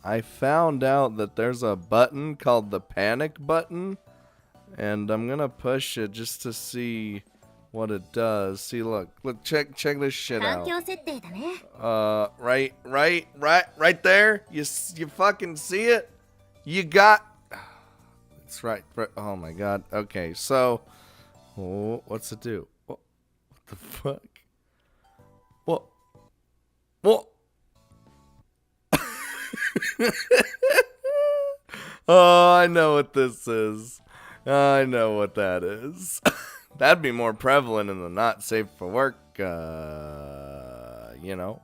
I found out that there's a button called the panic button, and I'm gonna push it just to see what it does. See, look, check this shit out. Right there. You fucking see it? You got. It's right. Oh my god. Okay, so, what's it do? What the fuck? What? Oh, I know what this is. I know what that is. That'd be more prevalent in the not safe for work, you know.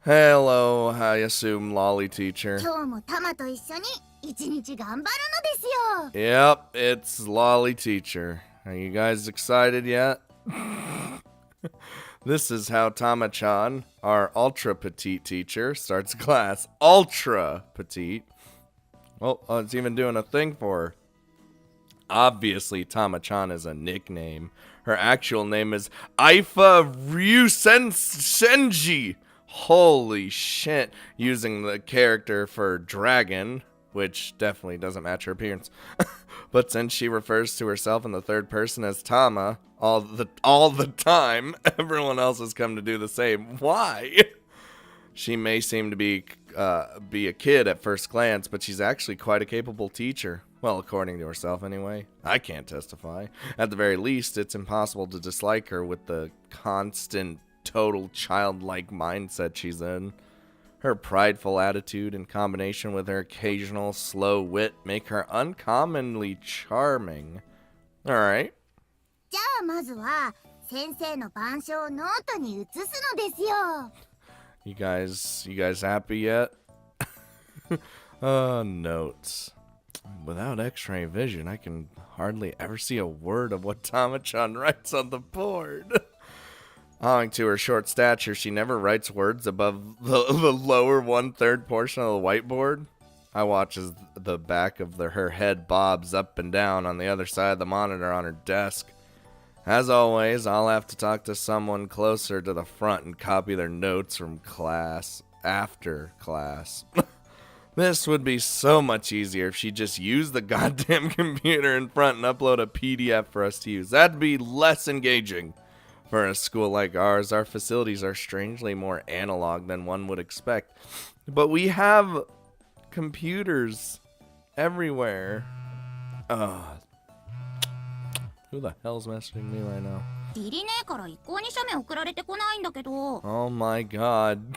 Hello, I assume lolly teacher. Yep, it's lolly teacher. Are you guys excited yet? This is how Tama-chan, our ultra petite teacher, starts class. Ultra petite. Oh, it's even doing a thing for her. Obviously, Tama-chan is a nickname. Her actual name is Aifa Ryusenji. Holy shit. Using the character for dragon, which definitely doesn't match her appearance. But since she refers to herself in the third person as Tama all the time, everyone else has come to do the same. Why? She may seem to be a kid at first glance, but she's actually quite a capable teacher. Well, according to herself anyway. I can't testify. At the very least, it's impossible to dislike her with the constant, total childlike mindset she's in. Her prideful attitude in combination with her occasional slow wit make her uncommonly charming. Alright. You guys happy yet? Notes. Without x-ray vision, I can hardly ever see a word of what Tama-chan writes on the board. Owing to her short stature, she never writes words above the lower 1/3 portion of the whiteboard. I watch as the back of her head bobs up and down on the other side of the monitor on her desk. As always, I'll have to talk to someone closer to the front and copy their notes from class after class. This would be so much easier if she just used the goddamn computer in front and upload a PDF for us to use. That'd be less engaging. For a school like ours, our facilities are strangely more analog than one would expect. But we have computers everywhere. Who the hell's messaging me right now? Oh my god.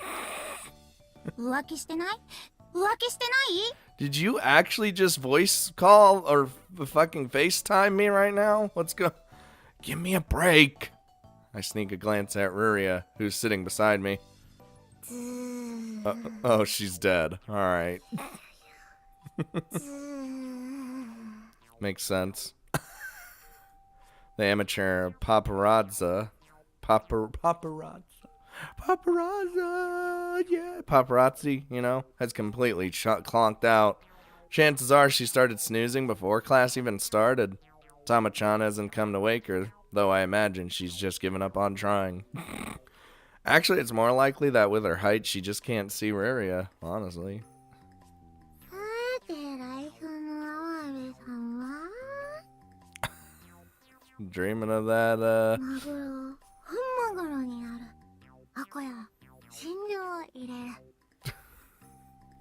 Did you actually just voice call or fucking FaceTime me right now? Give me a break. I sneak a glance at Ruria, who's sitting beside me. Oh, she's dead. Alright. Makes sense. The amateur paparazzi, you know, has completely clonked out. Chances are she started snoozing before class even started. Tama-chan hasn't come to wake her, though I imagine she's just given up on trying. Actually, it's more likely that with her height, she just can't see Ruria, honestly. Dreaming of that,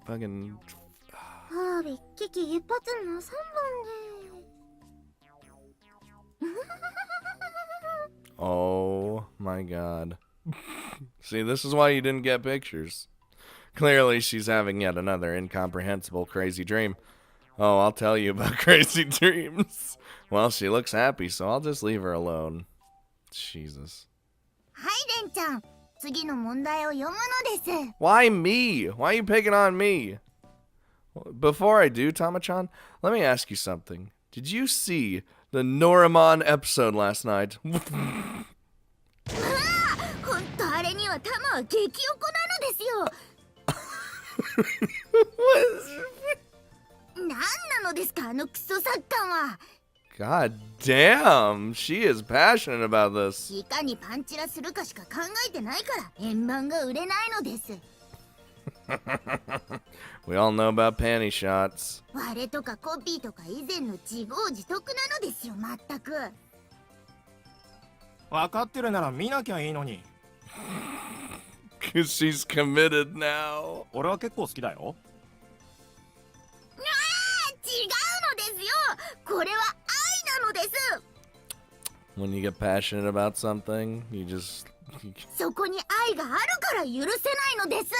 fucking... Oh my god. See, this is why you didn't get pictures. Clearly, she's having yet another incomprehensible crazy dream. Oh, I'll tell you about crazy dreams. Well, she looks happy, so I'll just leave her alone. Jesus. Why me? Why are you picking on me? Before I do, Tama-chan, let me ask you something. Did you see the Noramon episode last night? God damn, she is passionate about this. We all know about panty shots. 割れとかコピーとか以前の自業自得なのですよ、まったく。分かってるなら見なきゃいいのに。Cause she's committed now. 俺は結構好きだよ。違うのですよ。これは愛なのです。When you get passionate about something, you just... そこに愛があるから許せないのです。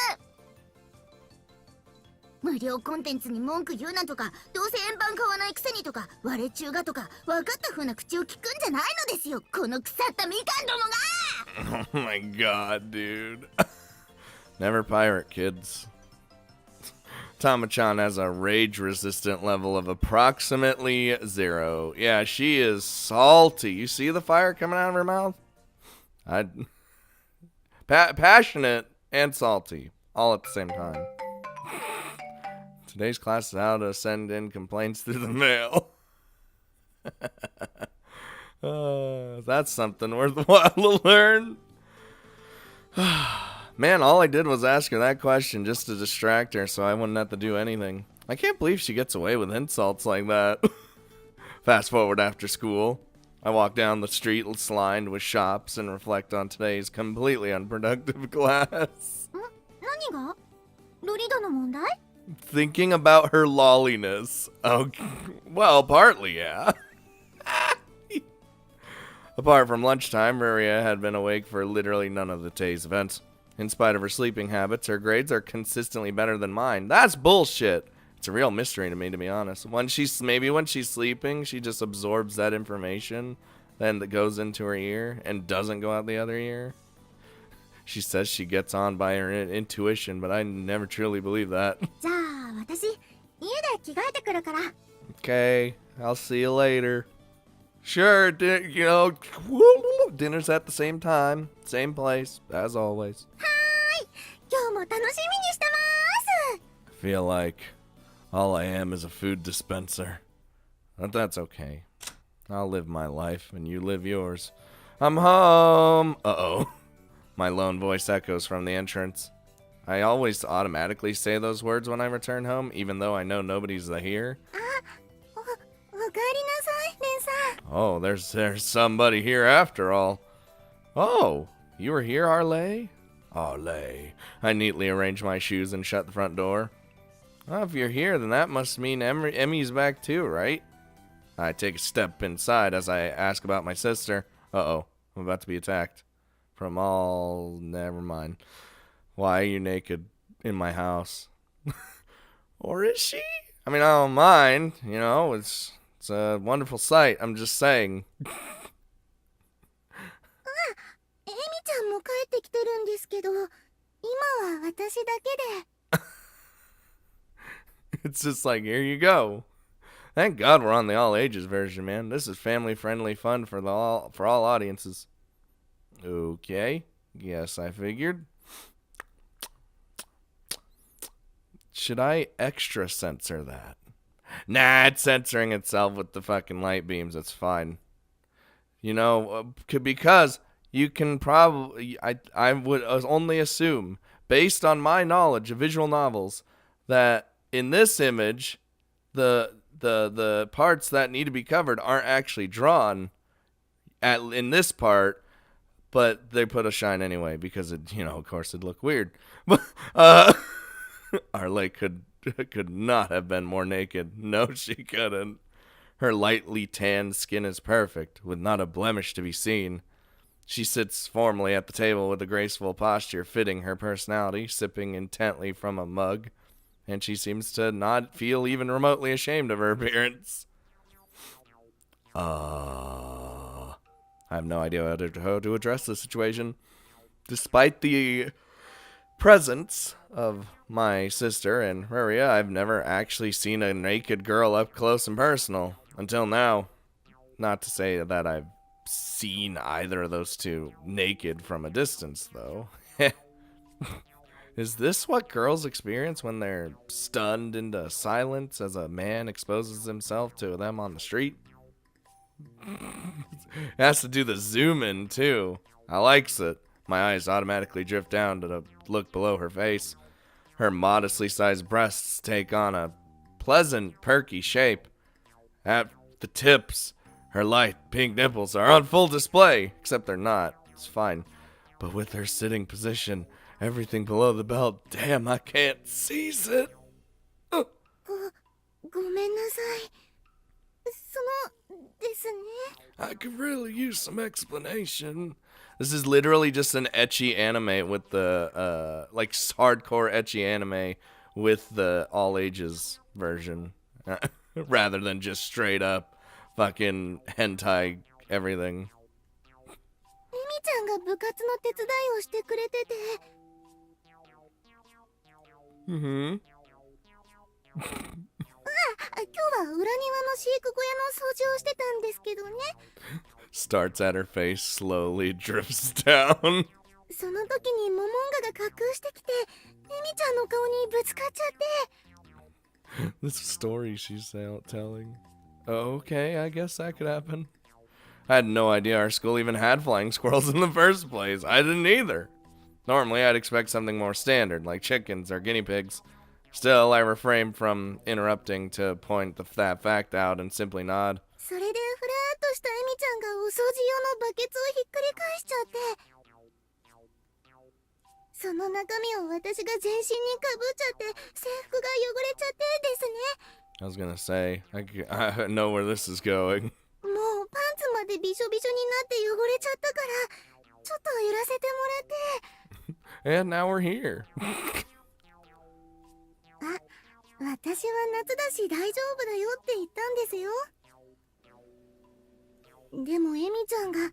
無料コンテンツに文句言うなとか、どうせ円盤買わないくせにとか、割れ中がとか、分かった風な口を聞くんじゃないのですよ、この腐ったみかんどもが。 Oh my god, dude. Never pirate, kids. Tama-chan has a rage-resistant level of approximately 0. Yeah, she is salty. You see the fire coming out of her mouth? Passionate and salty, all at the same time. Today's class is how to send in complaints through the mail. That's something worthwhile to learn. Man, all I did was ask her that question just to distract her so I wouldn't have to do anything. I can't believe she gets away with insults like that. Fast forward after school. I walk down the street lined with shops and reflect on today's completely unproductive class. 何が？ロリダの問題？ Thinking about her lolliness. Oh, well, partly, yeah. Apart from lunchtime, Maria had been awake for literally none of the day's events. In spite of her sleeping habits, her grades are consistently better than mine. That's bullshit. It's a real mystery to me, to be honest. Maybe when she's sleeping, she just absorbs that information, then that goes into her ear and doesn't go out the other ear. She says she gets on by her intuition, but I never truly believe that. じゃあ私家で着替えてくるから。 Okay, I'll see you later. Sure, dinner's at the same time, same place, as always. 今日も楽しみにしてます。 I feel like all I am is a food dispenser. But that's okay. I'll live my life, and you live yours. I'm home! Uh-oh. My lone voice echoes from the entrance. I always automatically say those words when I return home, even though I know nobody's here. おかえりなさい、レンさん。 Oh, there's somebody here after all. Oh, you were here, Arlay? Arlay. I neatly arrange my shoes and shut the front door. Well, if you're here, then that must mean Emmy's back too, right? I take a step inside as I ask about my sister. Uh-oh, I'm about to be attacked. Never mind. Why are you naked in my house? Or is she? I mean, I don't mind, you know, it's a wonderful sight. I'm just saying. エミちゃんも帰ってきてるんですけど、今は私だけで。 It's just like, here you go. Thank God we're on the all ages version, man. This is family friendly fun for all audiences. Okay. Yes, I figured. Should I extra censor that? Nah, it's censoring itself with the fucking light beams. It's fine. You know, because you can probably... I would only assume, based on my knowledge of visual novels, that in this image, the parts that need to be covered aren't actually drawn in this part, but they put a shine anyway because it, you know, of course, it'd look weird. Arlay could not have been more naked. No, she couldn't. Her lightly tanned skin is perfect, with not a blemish to be seen. She sits formally at the table with a graceful posture fitting her personality, sipping intently from a mug, and she seems to not feel even remotely ashamed of her appearance. I have no idea how to address this situation. Despite the presence of my sister and Maria, I've never actually seen a naked girl up close and personal. Until now. Not to say that I've seen either of those two naked from a distance, though. Is this what girls experience when they're stunned into silence as a man exposes himself to them on the street? It has to do the zoom in, too. I likes it. My eyes automatically drift down to look below her face. Her modestly sized breasts take on a pleasant, perky shape. At the tips, her light pink nipples are on full display, except they're not. It's fine. But with her sitting position, everything below the belt, damn, I can't seize it. ごめんなさい。ですね。 I could really use some explanation. This is literally just an ecchi anime with the, like, hardcore ecchi anime with the all ages version. Rather than just straight up fucking hentai everything. エミちゃんが部活の手伝いをしてくれてて。Mm-hmm. 今日は裏庭の飼育小屋の掃除をしてたんですけどね。 Starts at her face, slowly drifts down. その時にモモンガが滑空してきて、エミちゃんの顔にぶつかっちゃって。 This story she's telling. Okay, I guess that could happen. I had no idea our school even had flying squirrels in the first place. I didn't either. Normally, I'd expect something more standard, like chickens or guinea pigs. Still, I refrain from interrupting to point that fact out and simply nod. それでふらーっとしたエミちゃんがお掃除用のバケツをひっくり返しちゃって、その中身を私が全身にかぶっちゃって制服が汚れちゃってですね。 I was gonna say, I know where this is going. もうパンツまでびしょびしょになって汚れちゃったから、ちょっと揺らせてもらって。 And now we're here. 私は夏だし大丈夫だよって言ったんですよ。でもエミちゃんが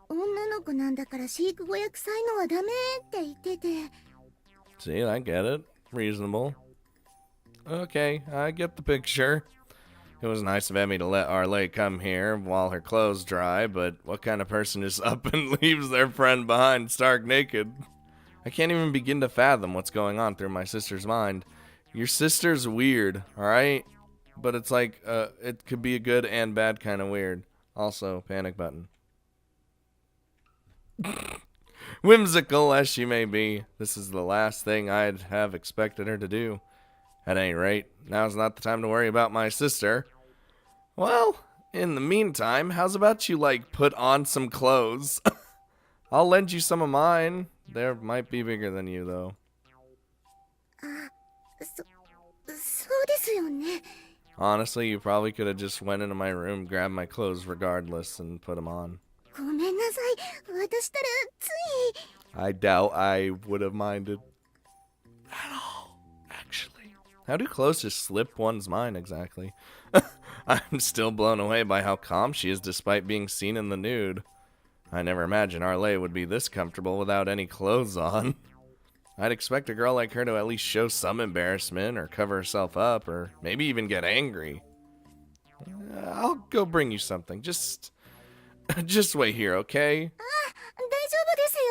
女の子なんだから飼育小屋臭いのはダメって言ってて。 See, I get it. Reasonable. Okay, I get the picture. It was nice of Emmy to let Arlay come here while her clothes dry, but what kind of person is up and leaves their friend behind stark naked? I can't even begin to fathom what's going on through my sister's mind. Your sister's weird, alright? But it's like, it could be a good and bad kind of weird. Also, panic button. Whimsical as she may be, this is the last thing I'd have expected her to do. At any rate, now's not the time to worry about my sister. Well, in the meantime, how's about you, like, put on some clothes? I'll lend you some of mine. They might be bigger than you, though. そうですよね。 Honestly, you probably could have just went into my room, grabbed my clothes regardless, and put them on. ごめんなさい。私たらつい。 I doubt I would have minded at all, actually. How do clothes just slip one's mind exactly? I'm still blown away by how calm she is despite being seen in the nude. I never imagined Arlay would be this comfortable without any clothes on. I'd expect a girl like her to at least show some embarrassment or cover herself up or maybe even get angry. I'll go bring you something. Just wait here, okay? 大丈夫ですよ。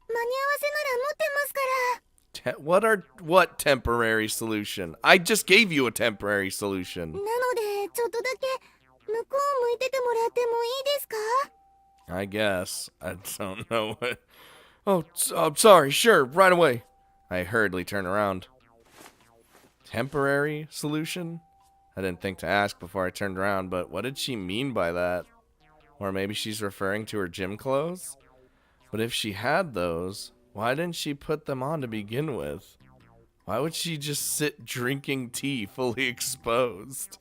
間に合わせなら持ってますから。What temporary solution? I just gave you a temporary solution. なのでちょっとだけ向こう向いててもらってもいいですか？ I guess. I don't know what... Oh, I'm sorry. Sure, right away. I hurriedly turn around. Temporary solution? I didn't think to ask before I turned around, but what did she mean by that? Or maybe she's referring to her gym clothes? But if she had those, why didn't she put them on to begin with? Why would she just sit drinking tea fully exposed?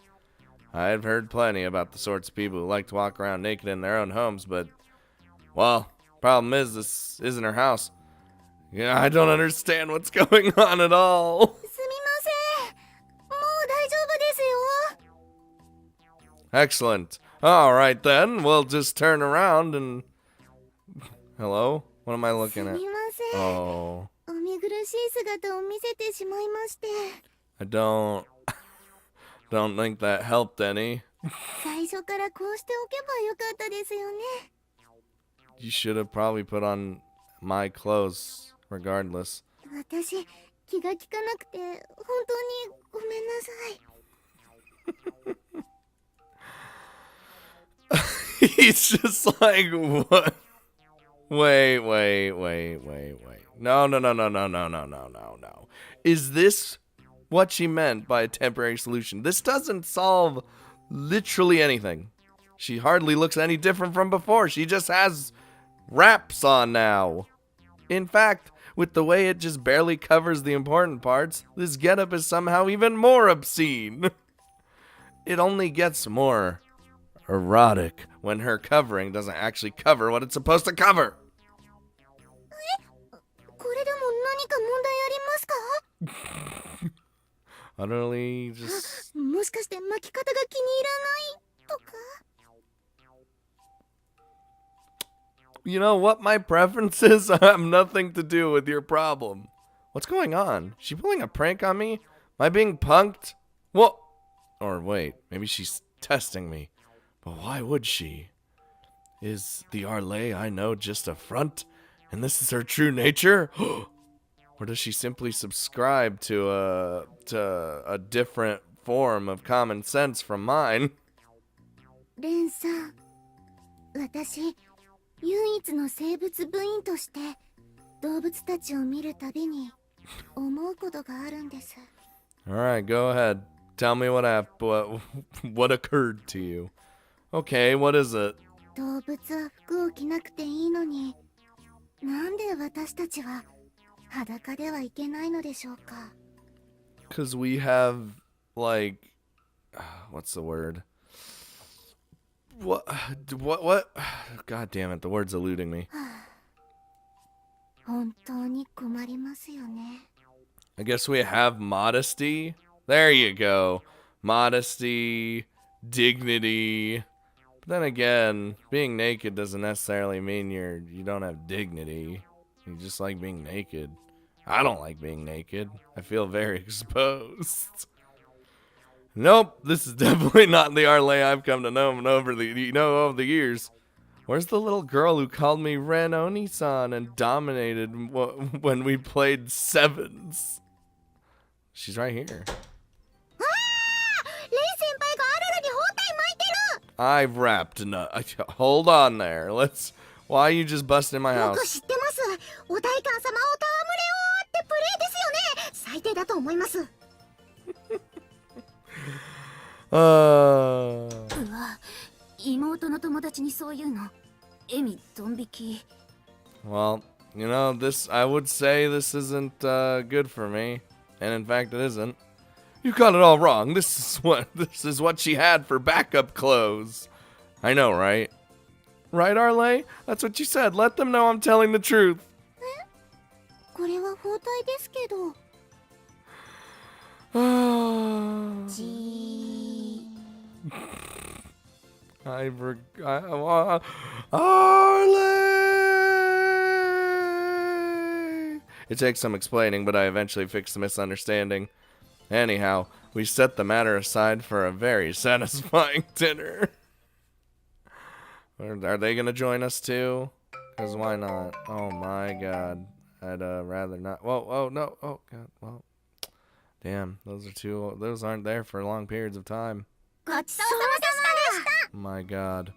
I've heard plenty about the sorts of people who like to walk around naked in their own homes, but, well, problem is this isn't her house. Yeah, I don't understand what's going on at all. すみません。もう大丈夫ですよ。 Excellent. All right then, we'll just turn around and... Hello? What am I looking す at? みません。 Oh, お見苦しい姿を見せてしまいまして。 I don't think that helped any. 最初からこうしておけばよかったですよね。 You should have probably put on my clothes regardless. 私気が利かなくて本当にごめんなさい。 He's just like, what? Wait. No. Is this what she meant by a temporary solution? This doesn't solve literally anything. She hardly looks any different from before. She just has wraps on now. In fact, with the way it just barely covers the important parts, this getup is somehow even more obscene. It only gets more erotic when her covering doesn't actually cover what it's supposed to cover. これでも何か問題ありますか？ Utterly just... もしかして巻き方が気に入らないとか？ You know what my preferences have nothing to do with your problem. What's going on? She pulling a prank on me? Am I being punked? What? Or wait, maybe she's testing me. But why would she? Is the Arlay I know just a front? And this is her true nature? Or does she simply subscribe to a different form of common sense from mine? レンさん、私、唯一の生物部員として動物たちを見るたびに思うことがあるんです。 Alright, go ahead. Tell me what occurred to you. Okay, what is it? 動物は服を着なくていいのに、なんで私たちは裸ではいけないのでしょうか？ Because we have, like, what's the word? What? God damn it, the word's eluding me. 本当に困りますよね。 I guess we have modesty. There you go. Modesty, dignity. But then again, being naked doesn't necessarily mean you don't have dignity. You just like being naked. I don't like being naked. I feel very exposed. Nope, this is definitely not the Arlay I've come to know over the years. Where's the little girl who called me Ren Oni-san and dominated when we played sevens? She's right here. ああ、レイ先輩がアルルに包帯巻いてる。 I've wrapped enough. Hold on there. Why are you just busting in my 僕 house? 知ってます。お代官様を戯れおってプレイですよね。最低だと思います。うわ、妹の友達にそういうの。エミドン引き。 Well, you know, I would say this isn't good for me. And in fact, it isn't. You got it all wrong. This is what she had for backup clothes. I know, right? Right, Arlay? That's what you said. Let them know I'm telling the truth. これは包帯ですけど。Arlay! It takes some explaining, but I eventually fixed the misunderstanding. Anyhow, we set the matter aside for a very satisfying dinner. Are they gonna join us too? Because why not? Oh my god. I'd rather not. Whoa, oh no. Oh god. Well, damn. Those aren't there for long periods of time. ごちそうさまでした。 My god.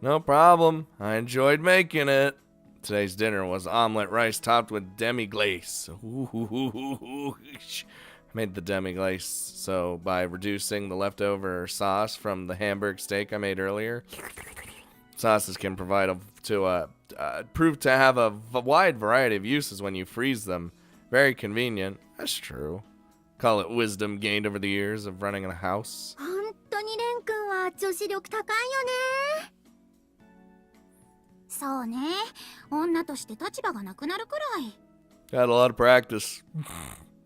No problem. I enjoyed making it. Today's dinner was omelet rice topped with demi-glace. I made the demi-glace so by reducing the leftover sauce from the Hamburg steak I made earlier. Sauces can prove to have a wide variety of uses when you freeze them. Very convenient. That's true. Call it wisdom gained over the years of running in a house. 本当にレン君は女子力高いよね。そうね。女として立場がなくなるくらい。 Got a lot of practice.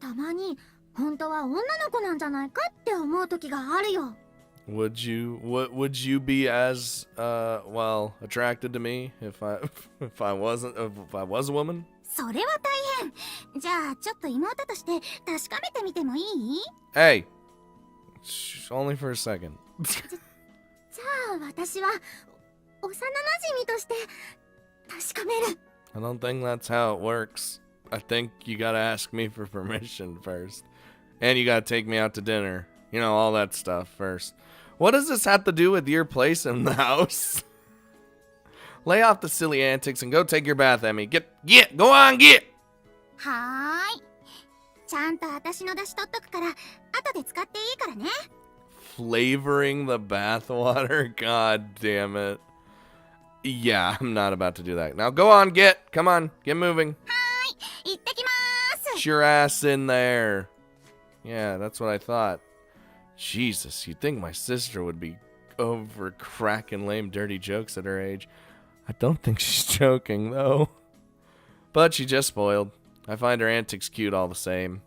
たまに本当は女の子なんじゃないかって思う時があるよ。 Would you be as attracted to me if I was a woman? それは大変。じゃあちょっと妹として確かめてみてもいい？ Hey, only for a second. じゃあ私は幼馴染として確かめる。 I don't think that's how it works. I think you gotta ask me for permission first. And you gotta take me out to dinner. You know, all that stuff first. What does this have to do with your place in the house? Lay off the silly antics and go take your bath, Emmy. Get, go on, get! はーい。ちゃんと私の出し取っとくから、後で使っていいからね。Flavoring the bathwater? God damn it. Yeah, I'm not about to do that. Now go on, get! Come on, get moving. 行ってきまー Get す。 your ass in there. Yeah, that's what I thought. Jesus, you'd think my sister would be over cracking lame dirty jokes at her age. I don't think she's joking, though. But she's just spoiled. I find her antics cute all the same.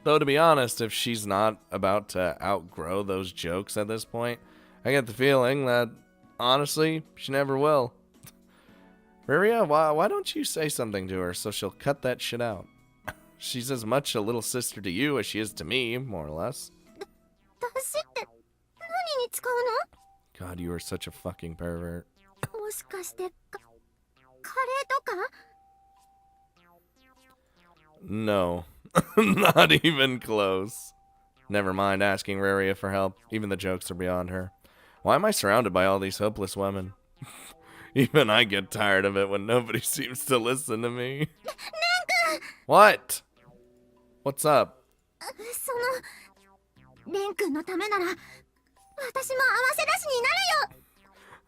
Though, to be honest, if she's not about to outgrow those jokes at this point, I get the feeling that, honestly, she never will. Riria, why don't you say something to her so she'll cut that shit out? She's as much a little sister to you as she is to me, more or less. 出しって何に使う God, you are such a fucking pervert. の？もしかしてカレーとか？ No. Not even close. Never mind asking Raria for help. Even the jokes are beyond her. Why am I surrounded by all these hopeless women? Even I get tired of it when nobody seems to listen to me. What? What's up? そのレン君のためなら私も合わせ出しになるよ。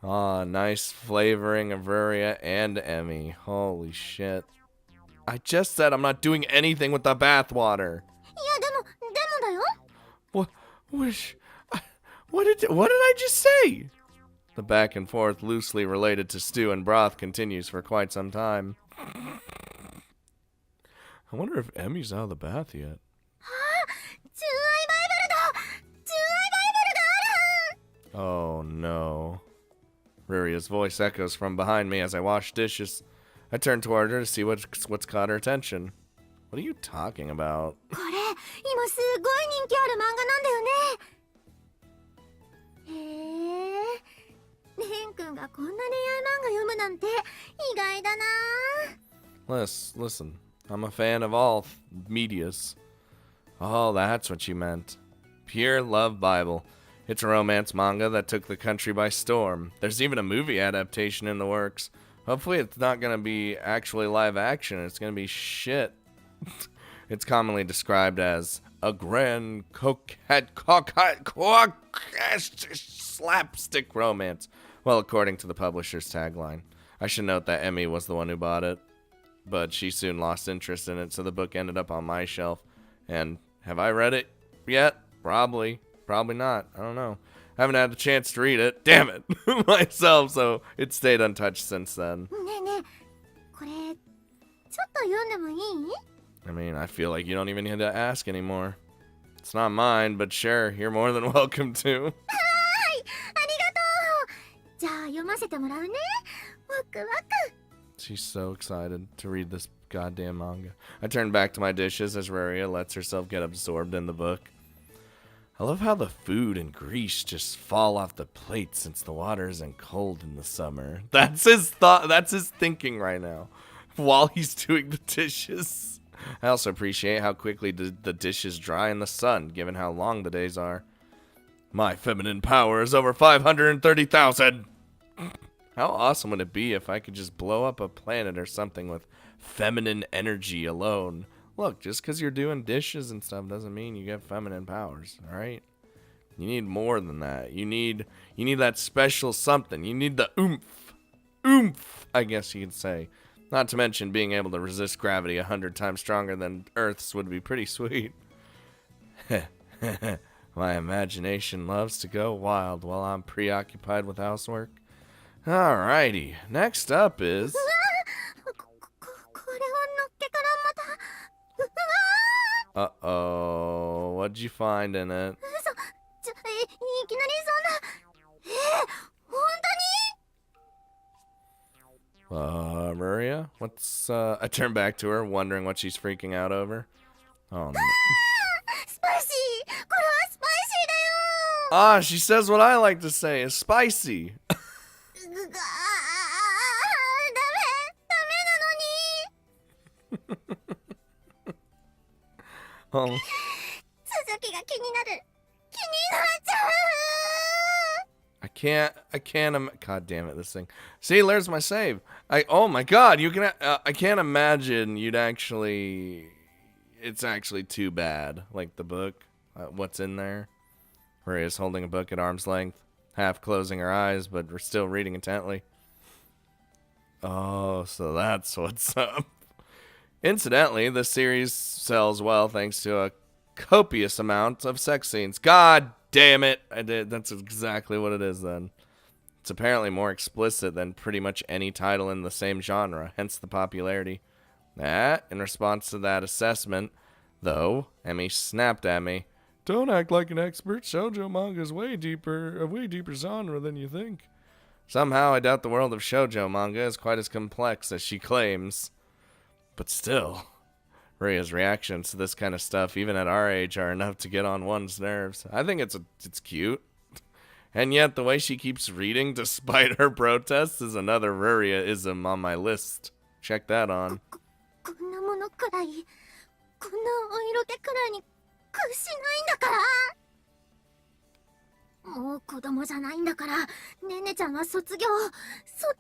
Ah, nice flavoring of Raria and Emmy. Holy shit. I just said I'm not doing anything with the bathwater. いやでもだよ。 What did I just say? The back and forth loosely related to stew and broth continues for quite some time. I wonder if Emmy's out of the bath yet. 純愛バイブルだ。純愛バイブルがある。 Oh no. Ruria's voice echoes from behind me as I wash dishes. I turn toward her to see what's caught her attention. What are you talking about? これ今すごい人気ある漫画なんだよね。へえ。レン君がこんな恋愛漫画読むなんて意外だな。 Listen. I'm a fan of all medias. Oh, that's what you meant. Pure Love Bible. It's a romance manga that took the country by storm. There's even a movie adaptation in the works. Hopefully it's not going to be actually live action. It's going to be shit. It's commonly described as a grand slapstick romance. Well, according to the publisher's tagline. I should note that Emmy was the one who bought it. But she soon lost interest in it, so the book ended up on my shelf. And have I read it yet? Probably. Probably not. I don't know. I haven't had the chance to read it. Damn it. Myself, so it stayed untouched since then. ねえねえ、これちょっと読んでもいい？ I mean, I feel like you don't even need to ask anymore. It's not mine, but sure, you're more than welcome to. はい、ありがとう。じゃあ読ませてもらうね。ワクワク。 She's so excited to read this goddamn manga. I turn back to my dishes as Raria lets herself get absorbed in the book. I love how the food and grease just fall off the plate since the water isn't cold in the summer. That's his thought. That's his thinking right now while he's doing the dishes. I also appreciate how quickly the dishes dry in the sun, given how long the days are. My feminine power is over 530,000. How awesome would it be if I could just blow up a planet or something with feminine energy alone? Look, just because you're doing dishes and stuff doesn't mean you get feminine powers, alright? You need more than that. You need that special something. You need the oomph. Oomph, I guess you could say. Not to mention being able to resist gravity 100 times stronger than Earth's would be pretty sweet. My imagination loves to go wild while I'm preoccupied with housework. Alrighty, next up is... これはのっけからまた。 Uh-oh, what'd you find in it? いきなりそんな。本当に？ Maria? What's, I turn back to her, wondering what she's freaking out over. Oh, no. スパイシー。これはスパイシーだよ。 Ah, she says what I like to say, is spicy. ダメなのに。 Oh. 続きが気になる。気になっちゃう。 I can't, God damn it, this thing. See, there's my save. Oh my god, you can, I can't imagine you'd actually, it's actually too bad. Like the book, what's in there. Maria's holding a book at arm's length, half closing her eyes, but we're still reading intently. Oh, so that's what's up. Incidentally, this series sells well thanks to a copious amount of sex scenes. God damn it! I did. That's exactly what it is then. It's apparently more explicit than pretty much any title in the same genre, hence the popularity. In response to that assessment, though, Emmy snapped at me. Don't act like an expert. Shoujo manga is a way deeper genre than you think. Somehow, I doubt the world of shoujo manga is quite as complex as she claims. But still, Ria's reactions to this kind of stuff, even at our age, are enough to get on one's nerves. I think it's cute. And yet, the way she keeps reading despite her protests is another Ruria-ism on my list. Check that on. こんなものくらい、こんなお色気くらいに屈しないんだから。もう子供じゃないんだから、ねねちゃんは卒業するん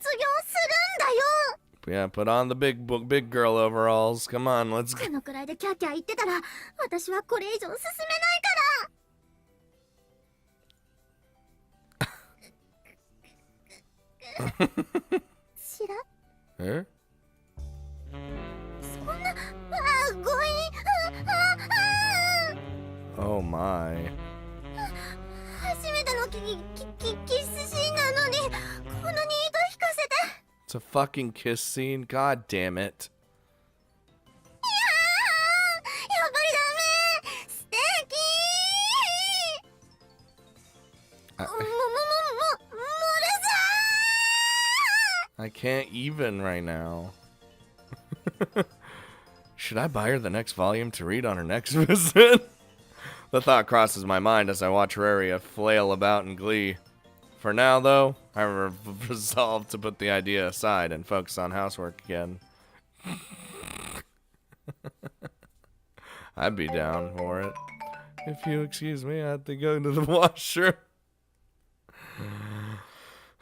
だよ。Yeah, put on the big girl overalls. Come on, let's go. このくらいでキャーキャー言ってたら、私はこれ以上進めないから。しら Eh? そんな、強引。Oh my. 初めてのキスシーンなのに、こんなに糸引かせて。It's a fucking kiss scene. God damn it. やっぱりダメ。素敵。I can't even right now. Should I buy her the next volume to read on her next visit? The thought crosses my mind as I watch Ruria flail about in glee. For now, though, I resolved to put the idea aside and focus on housework again. I'd be down for it. If you excuse me, I have to go to the washroom.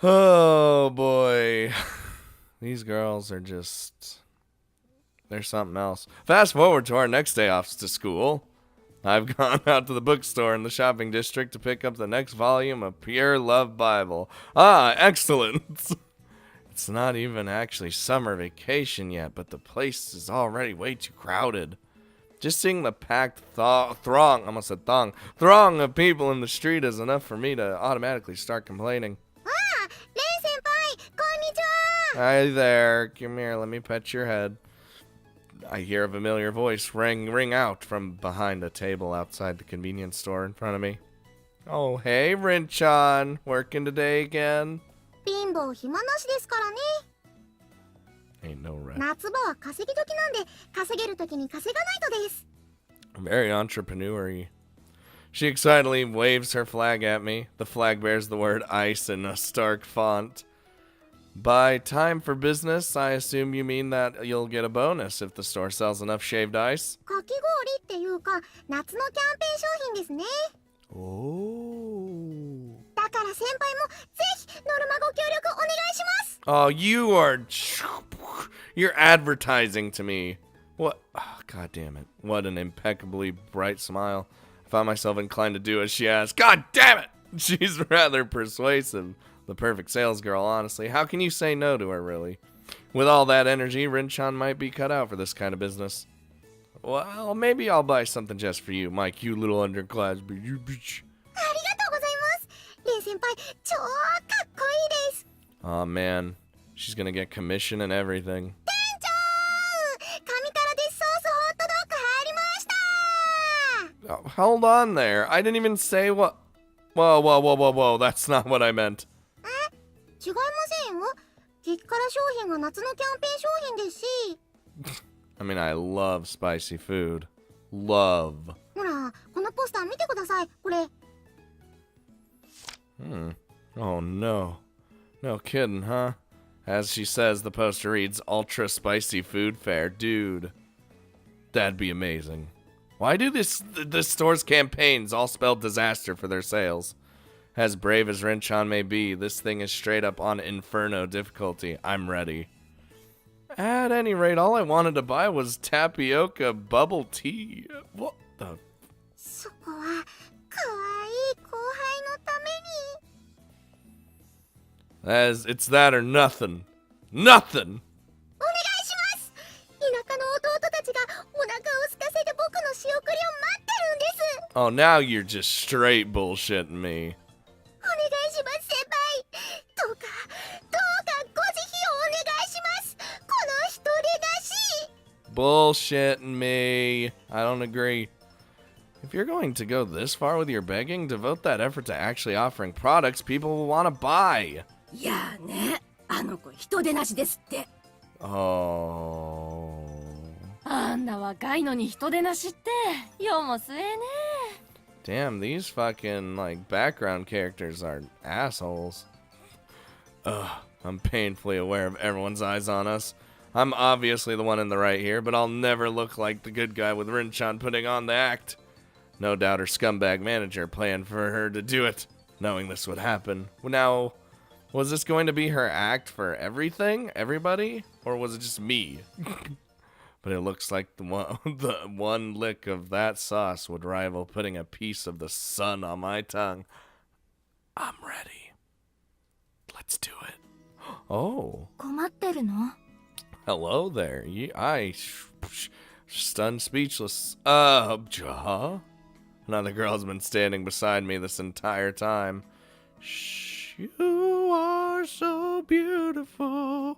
Oh, boy. These girls are just... They're something else. Fast forward to our next day off to school. I've gone out to the bookstore in the shopping district to pick up the next volume of Pure Love Bible. Ah, excellent! It's not even actually summer vacation yet, but the place is already way too crowded. Just seeing the packed throng of people in the street is enough for me to automatically start complaining. Ah, Ren-senpai, konnichiwa! Hi there, come here, let me pet your head. I hear a familiar voice ring out from behind a table outside the convenience store in front of me. Oh, hey, Rin-chan. Working today again? 貧乏暇なしですからね。 Ain't no rest. 夏場は稼ぎ時なんで、稼げる時に稼がないとです。 Very entrepreneur-y. She excitedly waves her flag at me. The flag bears the word ice in a stark font. By time for business, I assume you mean that you'll get a bonus if the store sells enough shaved ice? かき氷っていうか、夏のキャンペーン商品ですね。 Oh. だから先輩もぜひノルマご協力お願いします。 Oh, you're advertising to me. What? Oh, God damn it. What an impeccably bright smile. I found myself inclined to do as she asked. God damn it! She's rather persuasive. The perfect sales girl, honestly. How can you say no to her, really? With all that energy, Rin-chan might be cut out for this kind of business. Well, maybe I'll buy something just for you, my cute little underclass bitch. ありがとうございます。レン先輩、超かっこいいです。 Oh man, she's gonna get commission and everything. 店長、神からデスソースホットドッグ入りました。 Oh, hold on there. I didn't even say what. Whoa. That's not what I meant. 違いませんよ。激辛商品が夏のキャンペーン商品ですし。I mean, I love spicy food. Love. ほら、このポスター見てください。これ。Oh no. No kidding, huh? As she says, the poster reads, Ultra Spicy Food Fair. Dude. That'd be amazing. Why do the store's campaigns all spell disaster for their sales? As brave as Rinchan may be, this thing is straight up on Inferno difficulty. I'm ready. At any rate, all I wanted to buy was tapioca bubble tea. What the? そこは可愛い後輩のために。 It's that or nothing. Nothing! お願いします。田舎の弟たちがお腹を空かせて僕の仕送りを待ってるんです。 Oh, now you're just straight bullshitting me. お願いします先輩。どうかご慈悲をお願いします。この人でだし。 Bullshitting me. I don't agree. If you're going to go this far with your begging, devote that effort to actually offering products people will want to buy. いやーね、あの子人でなしですって。 Oh. あんな若いのに人でなしって世も末ね。 Damn, these fucking, like, background characters are assholes. Ugh, I'm painfully aware of everyone's eyes on us. I'm obviously the one in the right here, but I'll never look like the good guy with Rinchan putting on the act. No doubt her scumbag manager planned for her to do it, knowing this would happen. Now, was this going to be her act for everything? Everybody? Or was it just me? But it looks like the one lick of that sauce would rival putting a piece of the sun on my tongue. I'm ready. Let's do it. Oh. 困ってるの？ Hello there. Stunned speechless. Another girl's been standing beside me this entire time. You are so beautiful.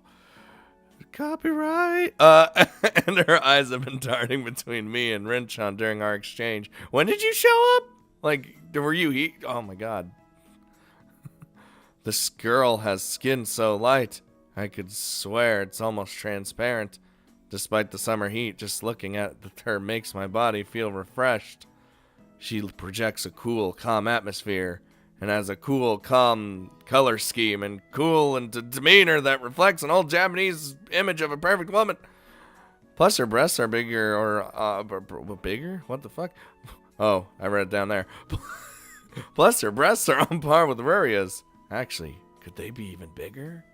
Copyright. And her eyes have been darting between me and Rinchan during our exchange. When did you show up? Like, were you oh my god. This girl has skin so light, I could swear it's almost transparent. Despite the summer heat, just looking at her makes my body feel refreshed. She projects a cool, calm atmosphere, and has a cool, calm color scheme and cool and demeanor that reflects an old Japanese image of a perfect woman. Plus, her breasts are bigger, bigger? What the fuck? Oh, I read it down there. Plus, her breasts are on par with Ruria's. Actually, could they be even bigger?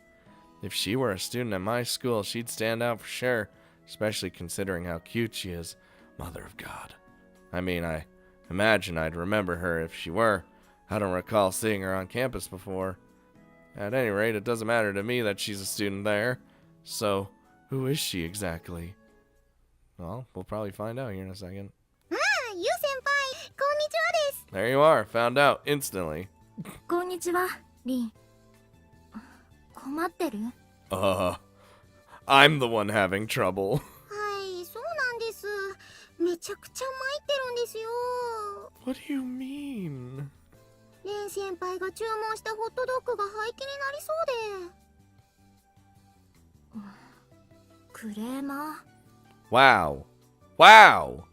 If she were a student at my school, she'd stand out for sure, especially considering how cute she is. Mother of God. I mean, I imagine I'd remember her if she were. I don't recall seeing her on campus before. At any rate, it doesn't matter to me that she's a student there. So, who is she exactly? Well, we'll probably find out here in a second. Ah, Yu senpai, konnichiwa desu. There you are, found out instantly. こんにちは、リン。困ってる？ I'm the one having trouble. はい、そうなんです。めちゃくちゃ参ってるんですよ。 What do you mean? レン先輩が注文したホットドッグが廃棄になりそうで。クレーマー。 Wow.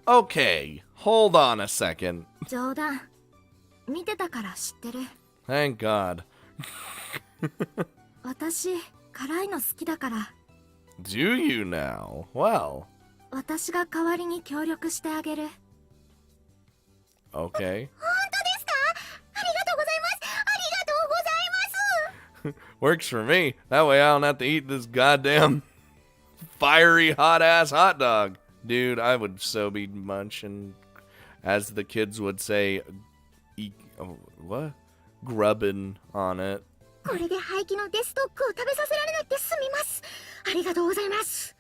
Okay, hold on a second. 冗談。見てたから知ってる。 Thank God. 私、辛いの好きだから。 Do you now? Well. 私が代わりに協力してあげる。 Okay. 本当ですか？ありがとうございます。ありがとうございます。 Works for me. That way I don't have to eat this goddamn fiery hot-ass hot dog. Dude, I would so be munching, as the kids would say, what? Grubbing on it. これで廃棄のデスドッグを食べさせられなくて済みます。ありがとうございます。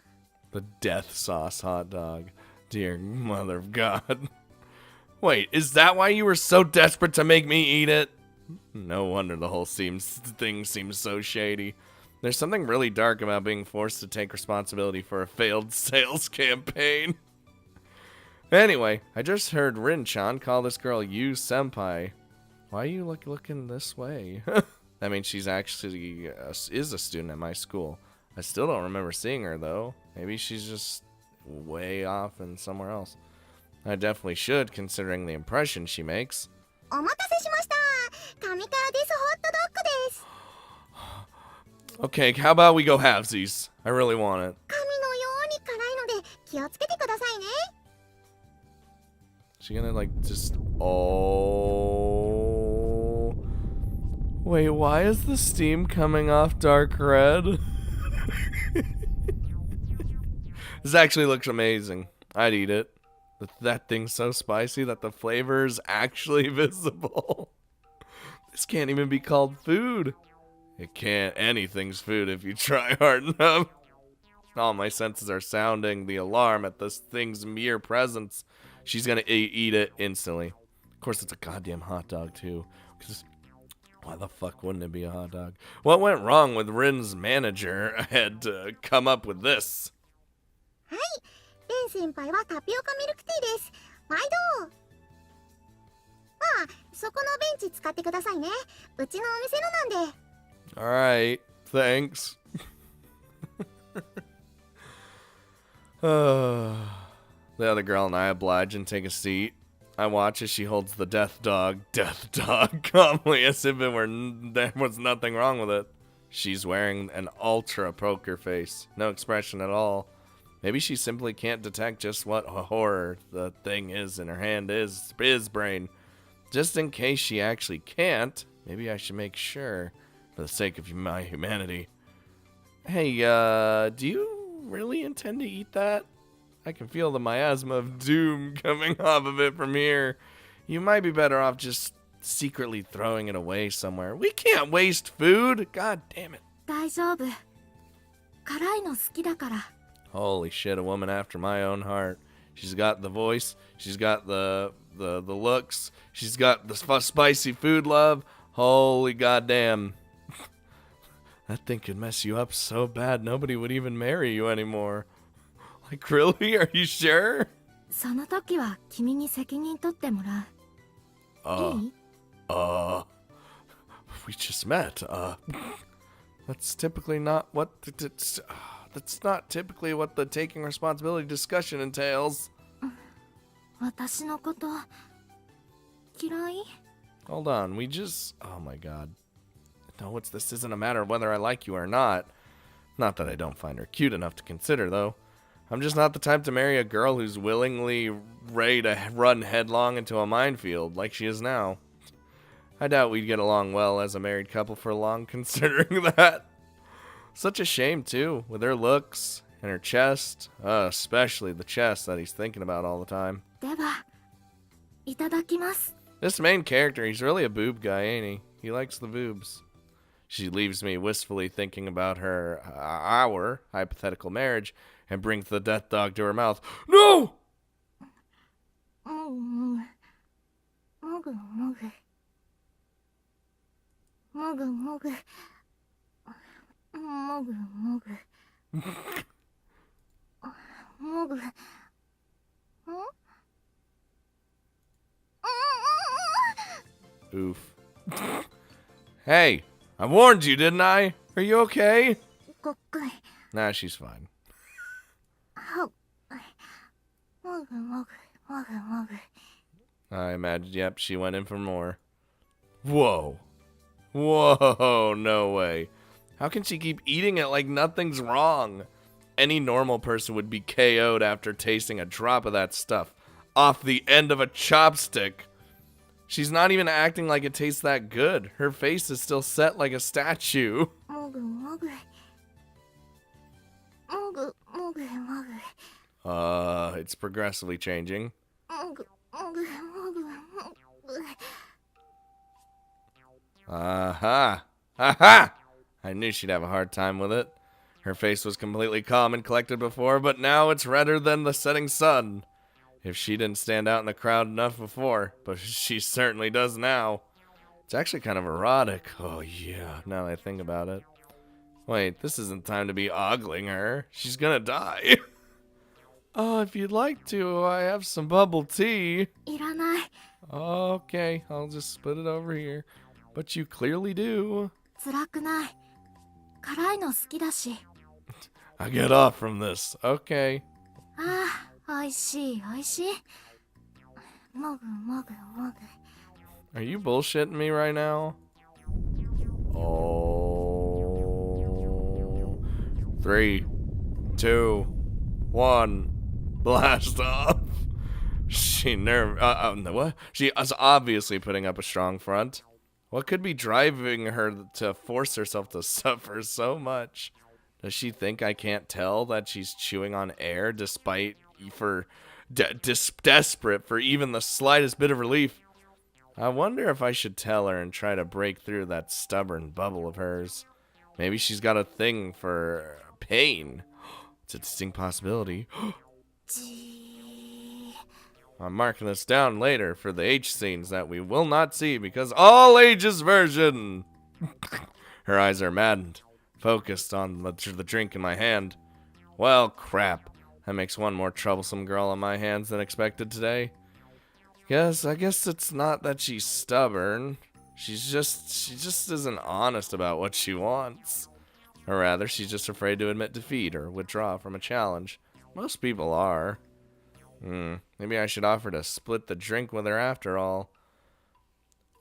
The death sauce hot dog. Dear mother of God. Wait, is that why you were so desperate to make me eat it? No wonder the whole thing seems so shady. There's something really dark about being forced to take responsibility for a failed sales campaign. Anyway, I just heard Rinchan call this girl Yu Senpai. Why are you looking this way? I mean, she's actually is a student at my school. I still don't remember seeing her, though. Maybe she's just way off and somewhere else. I definitely should, considering the impression she makes. お待たせしました。神からですホットドッグです。 Okay, how about we go halvesies? I really want it. 神のように辛いので気をつけてくださいね。She gonna like just... Oh... Wait, why is the steam coming off dark red? This actually looks amazing. I'd eat it. That thing's so spicy that the flavor is actually visible. This can't even be called food. It can't. Anything's food if you try hard enough. All my senses are sounding the alarm at this thing's mere presence. She's gonna eat it instantly. Of course, it's a goddamn hot dog, too. Because why the fuck wouldn't it be a hot dog? What went wrong with Rin's manager had to come up with this? はい、レン先輩はタピオカミルクティーです。毎度。ああ、そこのベンチ使ってくださいね。うちのお店のなんで。Alright, thanks. The other girl and I oblige and take a seat. I watch as she holds the death dog, calmly as if there was nothing wrong with it. She's wearing an ultra poker face, no expression at all. Maybe she simply can't detect just what horror the thing is in her hand is brain. Just in case she actually can't, maybe I should make sure, for the sake of my humanity. Hey, do you really intend to eat that? I can feel the miasma of doom coming off of it from here. You might be better off just secretly throwing it away somewhere. We can't waste food! God damn it. 大丈夫。辛いの好きだから。 Holy shit, a woman after my own heart. She's got the voice, she's got the looks, she's got the spicy food love. Holy goddamn. That thing could mess you up so bad nobody would even marry you anymore. Like, really? Are you sure? その時は君に責任取ってもらう。いい？ We just met. That's typically not what that's not typically what the taking responsibility discussion entails. 私のこと嫌い？ Hold on, we just... Oh my god. No, this isn't a matter of whether I like you or not. Not that I don't find her cute enough to consider, though. I'm just not the type to marry a girl who's willingly ready to run headlong into a minefield, like she is now. I doubt we'd get along well as a married couple for long, considering that. Such a shame, too, with her looks and her chest. Especially the chest that he's thinking about all the time. では、いただきます。 This main character, he's really a boob guy, ain't he? He likes the boobs. She leaves me wistfully thinking about our hypothetical marriage and brings the death dog to her mouth. No! もぐもぐ。もぐもぐ。もぐもぐ。もぐ。Oof. Hey, I warned you, didn't I? Are you okay? ごっくい。 Nah, she's fine. もぐもぐもぐもぐ。 I imagine, yep, she went in for more. Whoa. Whoa, no way. How can she keep eating it like nothing's wrong? Any normal person would be KO'd after tasting a drop of that stuff off the end of a chopstick. She's not even acting like it tastes that good. Her face is still set like a statue. もぐもぐ。もぐもぐもぐ。 It's progressively changing. もぐもぐもぐもぐ。 Aha! Aha! I knew she'd have a hard time with it. Her face was completely calm and collected before, but now it's redder than the setting sun. If she didn't stand out in the crowd enough before, but she certainly does now. It's actually kind of erotic. Oh yeah, now that I think about it. Wait, this isn't time to be ogling her. She's gonna die. Oh, if you'd like to, I have some bubble tea. いらない。 Okay, I'll just put it over here. But you clearly do. 辛くない。辛いの好きだし。 I get off from this. Okay. ああ、おいしいおいしい。もぐもぐもぐ。 Are you bullshitting me right now? Oh. 3, 2, 1. Blast off. What? She is obviously putting up a strong front. What could be driving her to force herself to suffer so much? Does she think I can't tell that she's chewing on air despite desperate for even the slightest bit of relief? I wonder if I should tell her and try to break through that stubborn bubble of hers. Maybe she's got a thing for pain. It's a distinct possibility. I'm marking this down later for the H scenes that we will not see because all ages version. Her eyes are maddened, focused on the drink in my hand. Well, crap. That makes one more troublesome girl on my hands than expected today. I guess it's not that she's stubborn. She just isn't honest about what she wants. Or rather, she's just afraid to admit defeat or withdraw from a challenge. Most people are. Maybe I should offer to split the drink with her after all.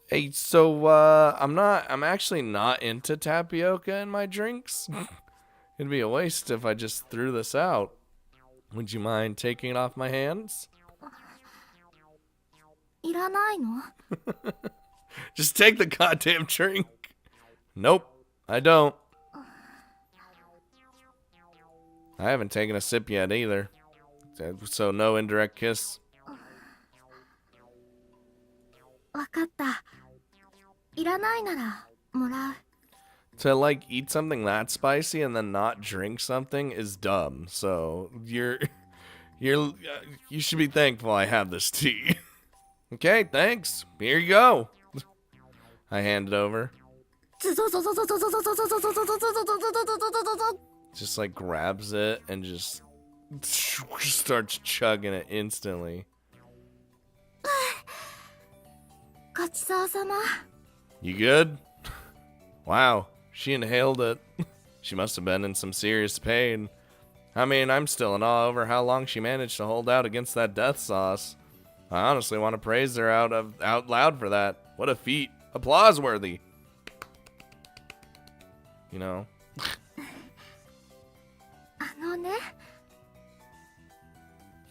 Hey, so, I'm actually not into tapioca in my drinks. It'd be a waste if I just threw this out. Would you mind taking it off my hands? いらないの? Just take the goddamn drink. Nope, I don't. I haven't taken a sip yet either. So no indirect kiss. わかった。いらないならもらう。 To like eat something that spicy and then not drink something is dumb. So you should be thankful I have this tea. Okay, thanks. Here you go. I hand it over. Just like grabs it and just starts chugging it instantly. ごちそうさま。 You good? Wow, she inhaled it. She must have been in some serious pain. I mean, I'm still in awe over how long she managed to hold out against that death sauce. I honestly want to praise her out loud for that. What a feat. Applause worthy. You know. あのね。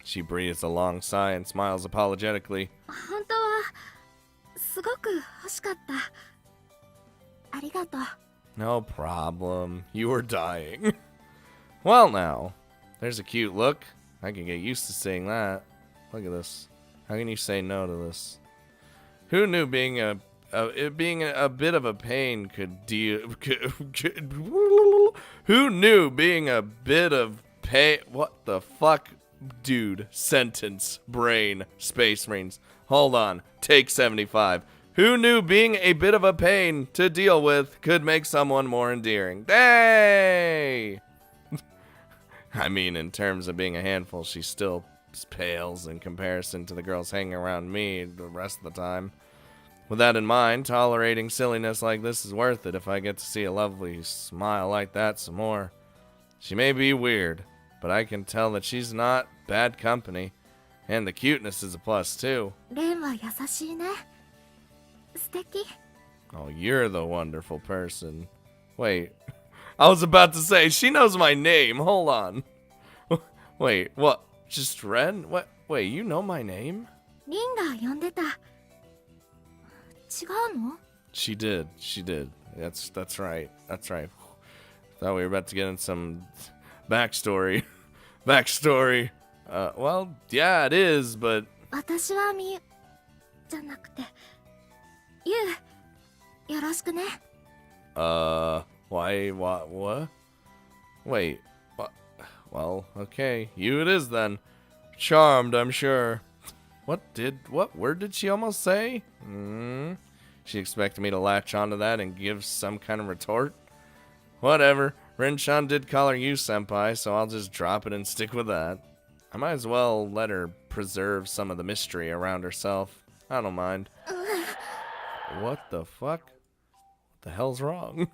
She breathes a long sigh and smiles apologetically. 本当はすごく欲しかった。ありがとう。 No problem. You were dying. Well now, there's a cute look. I can get used to seeing that. Look at this. How can you say no to this? Who knew being it being a bit of a pain could deal? Who knew being a bit of pain? What the fuck, dude? Sentence, brain, space marines. Hold on. Take 75. Who knew being a bit of a pain to deal with could make someone more endearing? Hey! I mean, in terms of being a handful, she still pales in comparison to the girls hanging around me the rest of the time. With that in mind, tolerating silliness like this is worth it if I get to see a lovely smile like that some more. She may be weird, but I can tell that she's not bad company. And the cuteness is a plus, too. レンは優しいね。素敵。 Oh, you're the wonderful person. Wait, I was about to say, she knows my name. Hold on. Wait, what? Just Ren? What? Wait, you know my name? リンが呼んでた。違うの? She did. That's right. Thought we were about to get in some backstory. Well, yeah, it is, but... 私はみゆじゃなくてゆうよろしくね。 Why, what? Wait, what? Well, okay, you it is then. Charmed, I'm sure. What word did she almost say? She expected me to latch onto that and give some kind of retort? Whatever, Rin-chan did call her you, senpai, so I'll just drop it and stick with that. I might as well let her preserve some of the mystery around herself. I don't mind. What the fuck? What the hell's wrong?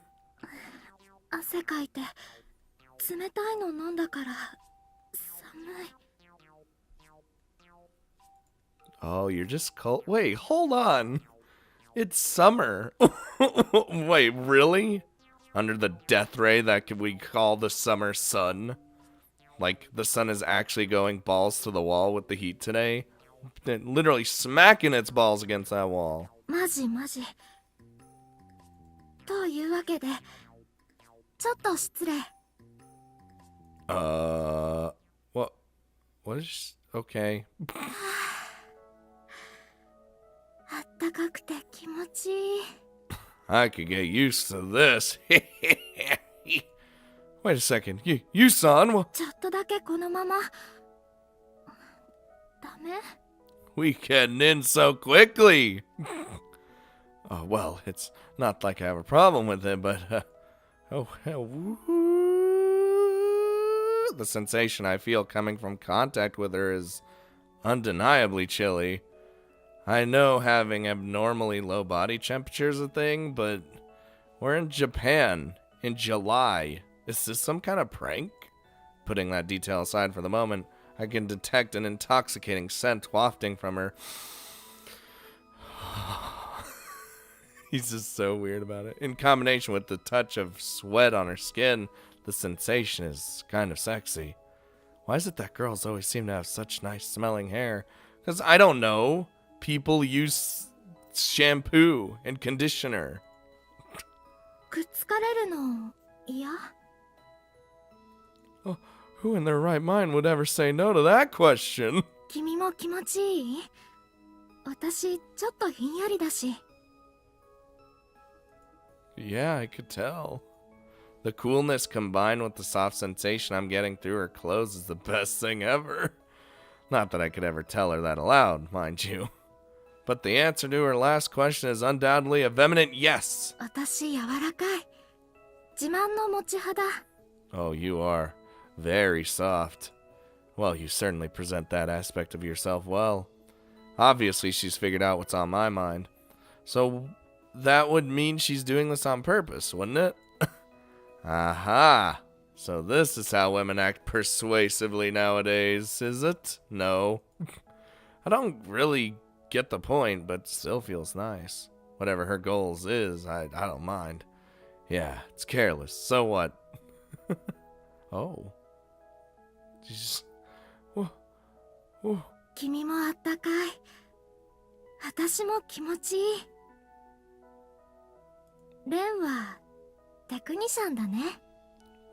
汗かいて冷たいの飲んだから寒い。 Oh, you're just cold. Wait, hold on. It's summer. Wait, really? Under the death ray that we call the summer sun? Like, the sun is actually going balls to the wall with the heat today? literally smacking its balls against that wall. マジ。というわけで、ちょっと失礼。What is... Okay. あったかくて気持ちいい。I could get used to this. Wait a second. You son?ちょっとだけこのまま。ダメ？ We getting in so quickly. Oh, well, it's not like I have a problem with it, but, the sensation I feel coming from contact with her is undeniably chilly. I know having abnormally low body temperature is a thing, but we're in Japan in July. Is this some kind of prank? Putting that detail aside for the moment, I can detect an intoxicating scent wafting from her. He's just so weird about it. In combination with the touch of sweat on her skin, the sensation is kind of sexy. Why is it that girls always seem to have such nice smelling hair? Because I don't know. People use shampoo and conditioner. くっつかれるの嫌？ Oh, who in their right mind would ever say no to that question? 君も気持ちいい？私ちょっとひんやりだし。Yeah, I could tell. The coolness combined with the soft sensation I'm getting through her clothes is the best thing ever. Not that I could ever tell her that aloud, mind you. But the answer to her last question is undoubtedly a vehement yes. 私柔らかい。自慢の持ち肌。 Oh, you are very soft. Well, you certainly present that aspect of yourself well. Obviously, she's figured out what's on my mind. So that would mean she's doing this on purpose, wouldn't it? Aha! So this is how women act persuasively nowadays, is it? No. I don't really get the point, but still feels nice. Whatever her goals is, I don't mind. Yeah, it's careless. So what? Oh. She's... Whoa. 君もあったかい。私も気持ちいい。レンはテクニシャンだね。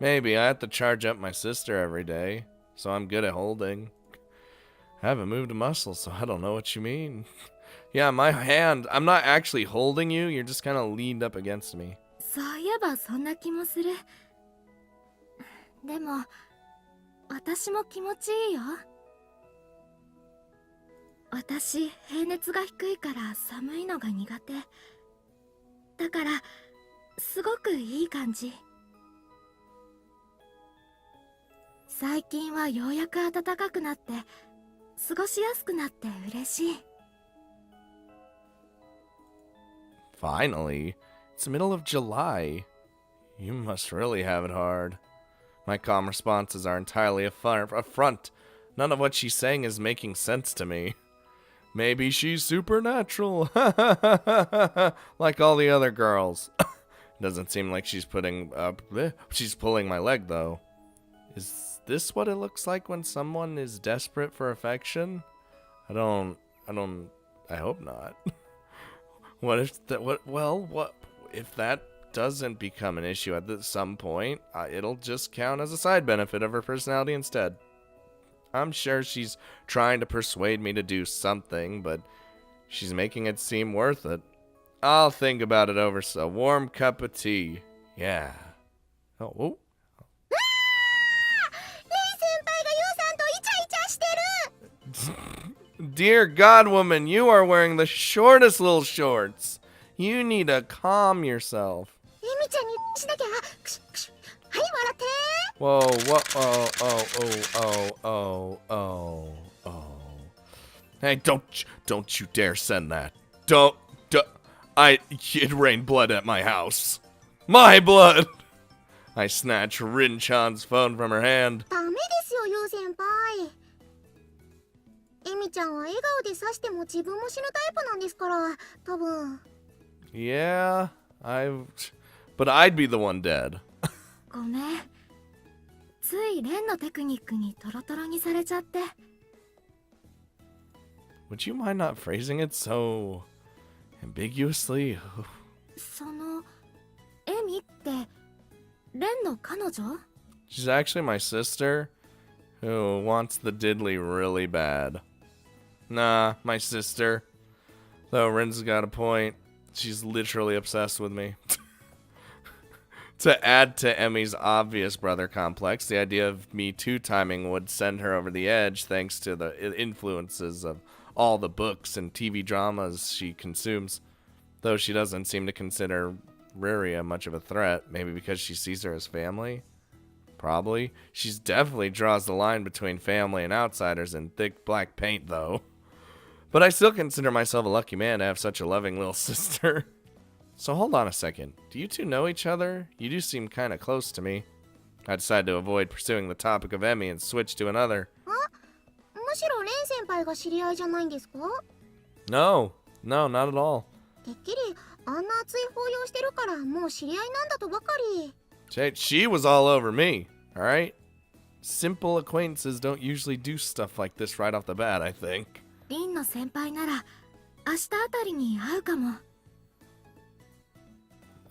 Maybe I have to charge up my sister every day, so I'm good at holding. I haven't moved a muscle, so I don't know what you mean. Yeah, my hand, I'm not actually holding you, you're just kind of leaned up against me. そういえばそんな気もする。でも、私も気持ちいいよ。私、平熱が低いから寒いのが苦手。だから、すごくいい感じ。最近はようやく暖かくなって、過ごしやすくなって嬉しい。Finally, it's the middle of July. You must really have it hard. My calm responses are entirely a front. None of what she's saying is making sense to me. Maybe she's supernatural. Like all the other girls. Doesn't seem like she's she's pulling my leg though. Is this what it looks like when someone is desperate for affection? I hope not. What if that doesn't become an issue at some point? It'll just count as a side benefit of her personality instead. I'm sure she's trying to persuade me to do something, but she's making it seem worth it. I'll think about it over a warm cup of tea. Yeah. Oh. Dear God, woman, you are wearing the shortest little shorts. You need to calm yourself. Whoa, oh. Hey, don't you dare send that. It rained blood at my house. My blood! I snatched Rin-chan's phone from her hand. ダメですよ、ユウ先輩。エミちゃんは笑顔で刺しても自分も死ぬタイプなんですから、多分。Yeah, but I'd be the one dead. ごめん。ついレンのテクニックにトロトロにされちゃって。Would you mind not phrasing it so ambiguously? そのエミってレンの彼女？ She's actually my sister who wants the diddly really bad. Nah, my sister. Though Rin's got a point. She's literally obsessed with me. To add to Emmy's obvious brother complex, the idea of me two-timing would send her over the edge thanks to the influences of all the books and TV dramas she consumes. Though she doesn't seem to consider Riria much of a threat, maybe because she sees her as family? Probably. She definitely draws the line between family and outsiders in thick black paint, though. But I still consider myself a lucky man to have such a loving little sister. So hold on a second. Do you two know each other? You do seem kind of close to me. I decided to avoid pursuing the topic of Emmy and switch to another. むしろレン先輩が知り合いじゃないんですか？ No, not at all. てっきりあんな熱い抱擁してるからもう知り合いなんだとばかり。 She was all over me, alright? Simple acquaintances don't usually do stuff like this right off the bat, I think. リンの先輩なら明日あたりに会うかも。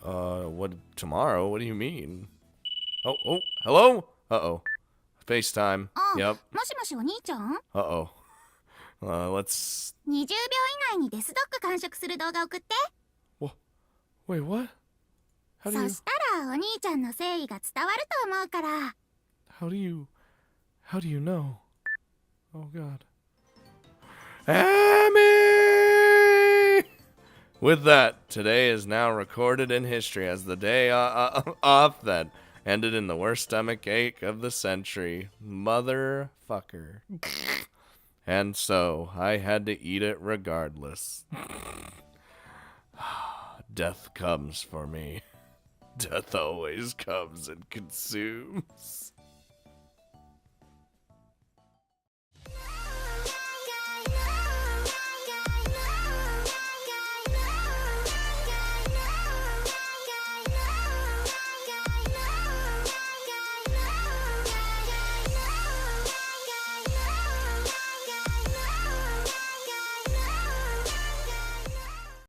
What, tomorrow? What do you mean? Oh, hello? Uh-oh. FaceTime. あ、 Yep. もしもしお兄ちゃん？ Uh-oh. Let's... 20秒以内にデスドッグ完食する動画送って。 Wait, what? How do そ you... したらお兄ちゃんの誠意が伝わると思うから。 How do you know? Oh, God. Amy! With that, today is now recorded in history as the day off that ended in the worst stomach ache of the century. Motherfucker. And so, I had to eat it regardless. Death comes for me. Death always comes and consumes.